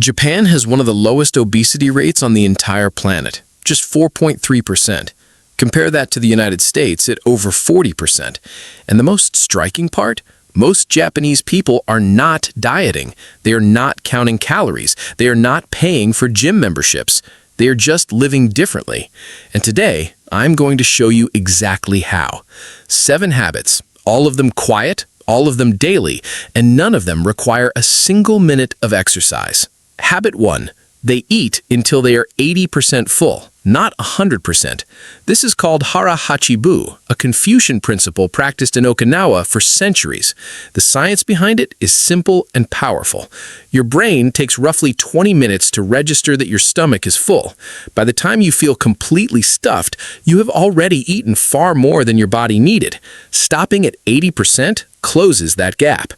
Japan has one of the lowest obesity rates on the entire planet, just 4.3%. Compare that to the United States at over 40%. And the most striking part? Most Japanese people are not dieting. They are not counting calories. They are not paying for gym memberships. They are just living differently. And today, I'm going to show you exactly how. 7 habits, all of them quiet, all of them daily, and none of them require a single minute of exercise. Habit 1. They eat until they are 80% full, not 100%. This is called Hara Hachi Bu, a Confucian principle practiced in Okinawa for centuries. The science behind it is simple and powerful. Your brain takes roughly 20 minutes to register that your stomach is full. By the time you feel completely stuffed, you have already eaten far more than your body needed. Stopping at 80% closes that gap.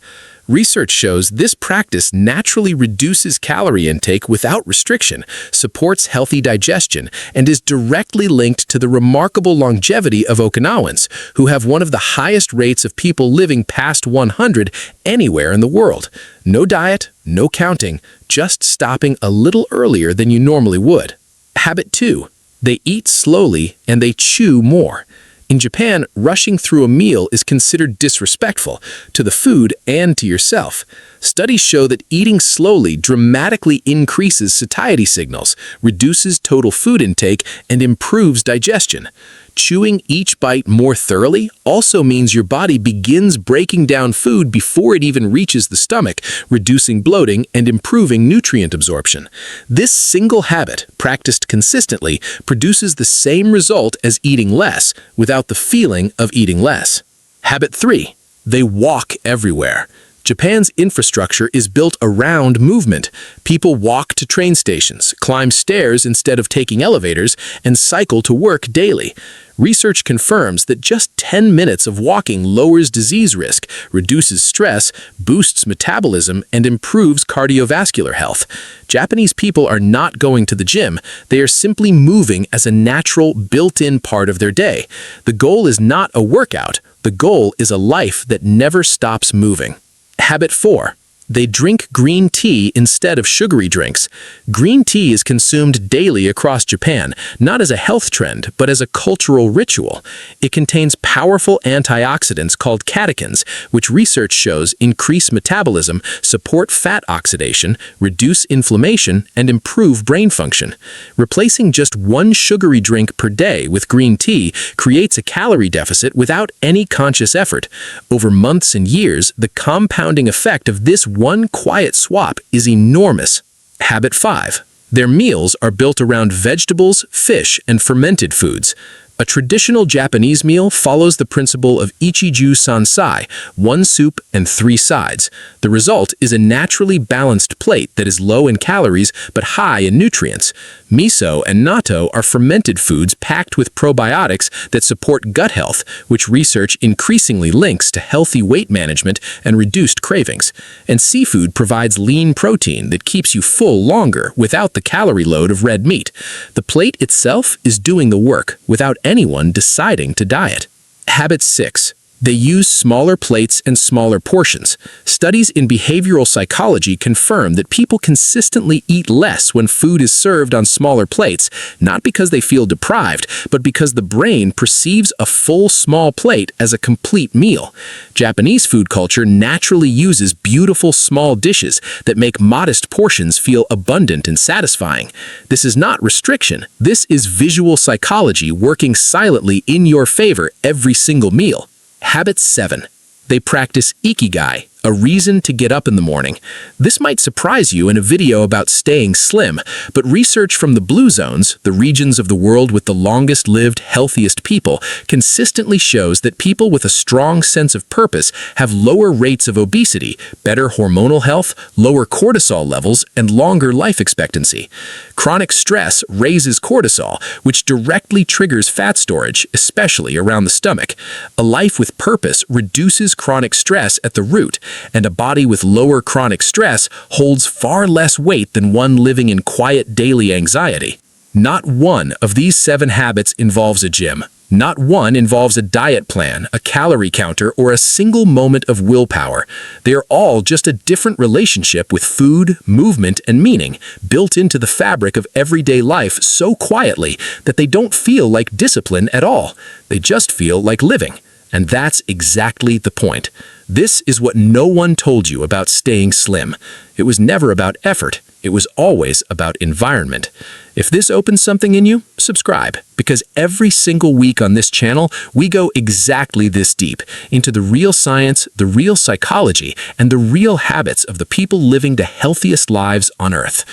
Research shows this practice naturally reduces calorie intake without restriction, supports healthy digestion, and is directly linked to the remarkable longevity of Okinawans, who have one of the highest rates of people living past 100 anywhere in the world. No diet, no counting, just stopping a little earlier than you normally would. Habit 2. They eat slowly and they chew more. In Japan, rushing through a meal is considered disrespectful to the food and to yourself. Studies show that eating slowly dramatically increases satiety signals, reduces total food intake, and improves digestion. Chewing each bite more thoroughly also means your body begins breaking down food before it even reaches the stomach, reducing bloating and improving nutrient absorption. This single habit, practiced consistently, produces the same result as eating less without the feeling of eating less. Habit 3. They walk everywhere. Japan's infrastructure is built around movement. People walk to train stations, climb stairs instead of taking elevators, and cycle to work daily. Research confirms that just 10 minutes of walking lowers disease risk, reduces stress, boosts metabolism, and improves cardiovascular health. Japanese people are not going to the gym. They are simply moving as a natural, built-in part of their day. The goal is not a workout. The goal is a life that never stops moving. Habit 4. They drink green tea instead of sugary drinks. Green tea is consumed daily across Japan, not as a health trend, but as a cultural ritual. It contains powerful antioxidants called catechins, which research shows increase metabolism, support fat oxidation, reduce inflammation, and improve brain function. Replacing just one sugary drink per day with green tea creates a calorie deficit without any conscious effort. Over months and years, the compounding effect of this one quiet swap is enormous. Habit 5. Their meals are built around vegetables, fish, and fermented foods. A traditional Japanese meal follows the principle of ichiju sansai, 1 soup and 3 sides. The result is a naturally balanced plate that is low in calories but high in nutrients. Miso and natto are fermented foods packed with probiotics that support gut health, which research increasingly links to healthy weight management and reduced cravings. And seafood provides lean protein that keeps you full longer without the calorie load of red meat. The plate itself is doing the work without anyone deciding to diet. Habit 6. They use smaller plates and smaller portions. Studies in behavioral psychology confirm that people consistently eat less when food is served on smaller plates, not because they feel deprived, but because the brain perceives a full small plate as a complete meal. Japanese food culture naturally uses beautiful small dishes that make modest portions feel abundant and satisfying. This is not restriction. This is visual psychology working silently in your favor every single meal. Habit 7. They practice ikigai, a reason to get up in the morning. This might surprise you in a video about staying slim, but research from the blue zones, the regions of the world with the longest-lived, healthiest people, consistently shows that people with a strong sense of purpose have lower rates of obesity, better hormonal health, lower cortisol levels, and longer life expectancy. Chronic stress raises cortisol, which directly triggers fat storage, especially around the stomach. A life with purpose reduces chronic stress at the root, and a body with lower chronic stress holds far less weight than one living in quiet daily anxiety. Not one of these 7 habits involves a gym. Not one involves a diet plan, a calorie counter, or a single moment of willpower. They are all just a different relationship with food, movement, and meaning, built into the fabric of everyday life so quietly that they don't feel like discipline at all. They just feel like living. And that's exactly the point. This is what no one told you about staying slim. It was never about effort. It was always about environment. If this opens something in you, subscribe, because every single week on this channel, we go exactly this deep into the real science, the real psychology, and the real habits of the people living the healthiest lives on Earth.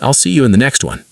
I'll see you in the next one.